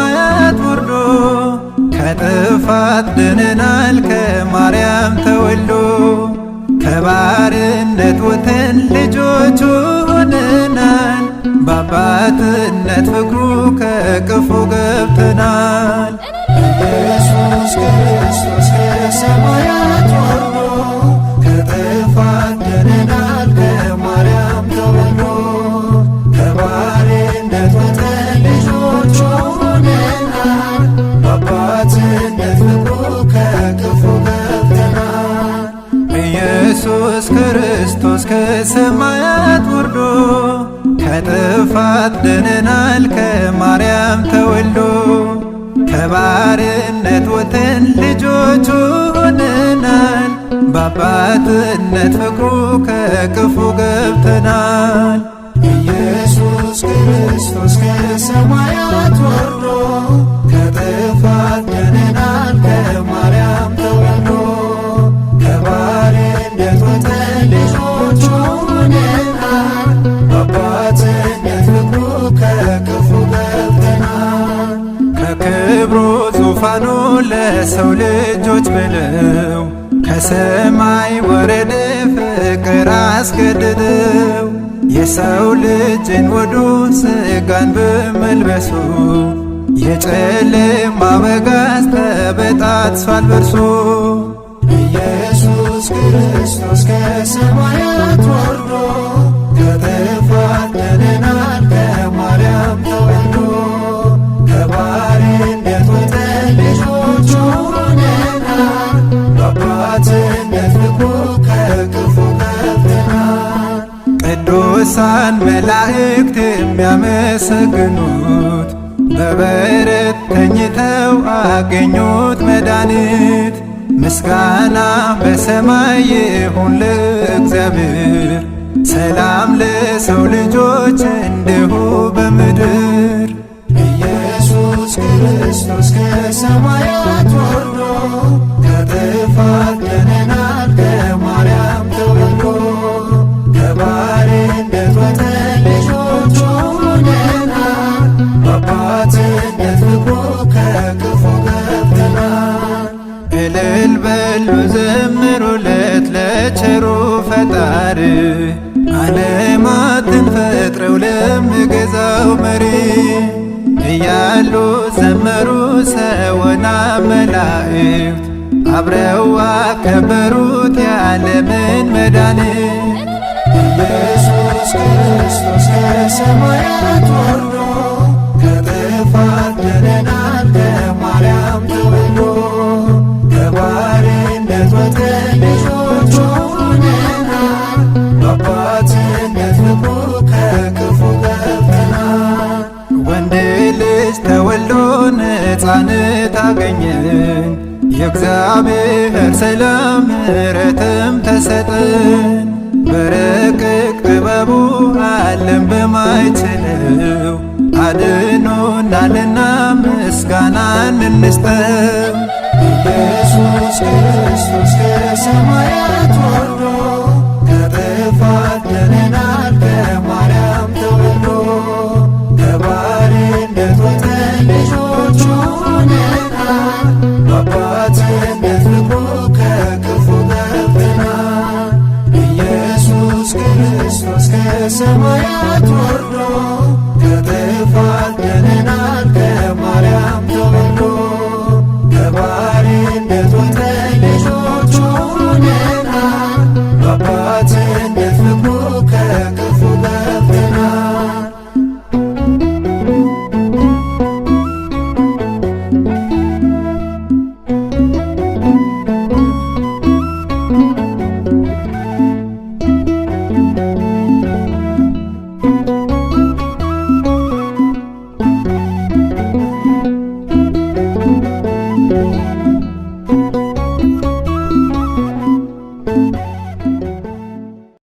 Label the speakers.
Speaker 1: ከሰማያት ወርዶ ከጥፋት ድነናል ከማርያም ተወልዶ ከባርነት ወጥተን ልጆቹ ሆነናል በአባትነት ፍቅሩ ከቅፉ ገብተናል። ኢየሱስ ክርስቶስ ከሰማያት ወርዶ ከጥፋት ድነናል ከማርያም ተወልዶ ከባርነት ወጥተን ልጆቹ ሆነናል በአባትነት ፍቅሩ ከቅፉ ገብተናል። ኢየሱስ ክርስቶስ ከሰማያት ወርዶ ከጥፋት ድነናል ከማርያም ተወልዶ ከባርነት ወጥተን ልጆቹ ሆነናል በአባትነት ፍቅሩ ከቅፉ ገብተናል። ኢየሱስ ክርስቶስ ከሰማያት ወርዶ ከጥፋት ድነናል ከማርያም ተወልዶ ከባርነት ወጥተን ልጆቹ ሆነናል በአባትነት ፍቅሩ ከቅፉ ገብተናል። ከክብሩ ዙፋኑ ለሰው ልጆች ብለው ከሰማይ ወረደ ፍቅር አስገደደው የሰው ልጅን ወዶ ሥጋን በመልበሱ የጨለማ አበጋዝ ተበጣጥሷል በርሱ። ኢየሱስ ክርስቶስ ከሰማያት ወርዶ ከጥፋት ድነናል ከማርያም ተወልዶ ከባርነት ወጥተን ልጆቹ ሆነናል በአባትነት ፍቅሩ ከቅፉ ገብተናል። ቅዱሳን መላእክት የሚያመሰግኑት በበረት ተኝተው አገኙት መድኃኒት ምስጋና በሰማይ ይሁን ለእግዚአብሔር ሰላም ለሰው ልጆች እንዲሁ በምድር። ኢየሱስ ክርስቶስ ከሰማያት ወርዶ ከጥፋት ድነናል ከማርያም ተወልዶ ከባርነት ወጥተን ልጆቹ ሆነናል በአባትነት ፍቅሩ ከቅፉ ገብተናል። እልል በሉ ዘምሩለት ለቸሩ ፈጣሪ ዓለማትን ፈጥረው ለሚገዛው መሪ እያሉ ዘመሩ ሰውና መላእክት አብረው አከበሩት የዓለምን መድኃኒት። ኢየሱስ ክርስቶስ ከሰማያት ወርዶ ከጥፋት ድነናል ከማርያም ተወልዶ ከባርነት ወጥተን ልጆቹ ሆነናል በአባትነት ፍቅሩ ከቅፉ ገብተናል። ወንድ ልጅ ተወልዶ ነፃነት አገኘን የእግዚአብሔር ሰላም ምሕረትም ተሰጠን በረቅቅ ጥበቡ ዓለም በማይችለው አድኖናልና ምስጋናን እንስጠው። ኢየሱስ ክርስቶስ ከሰማያት ወርዶ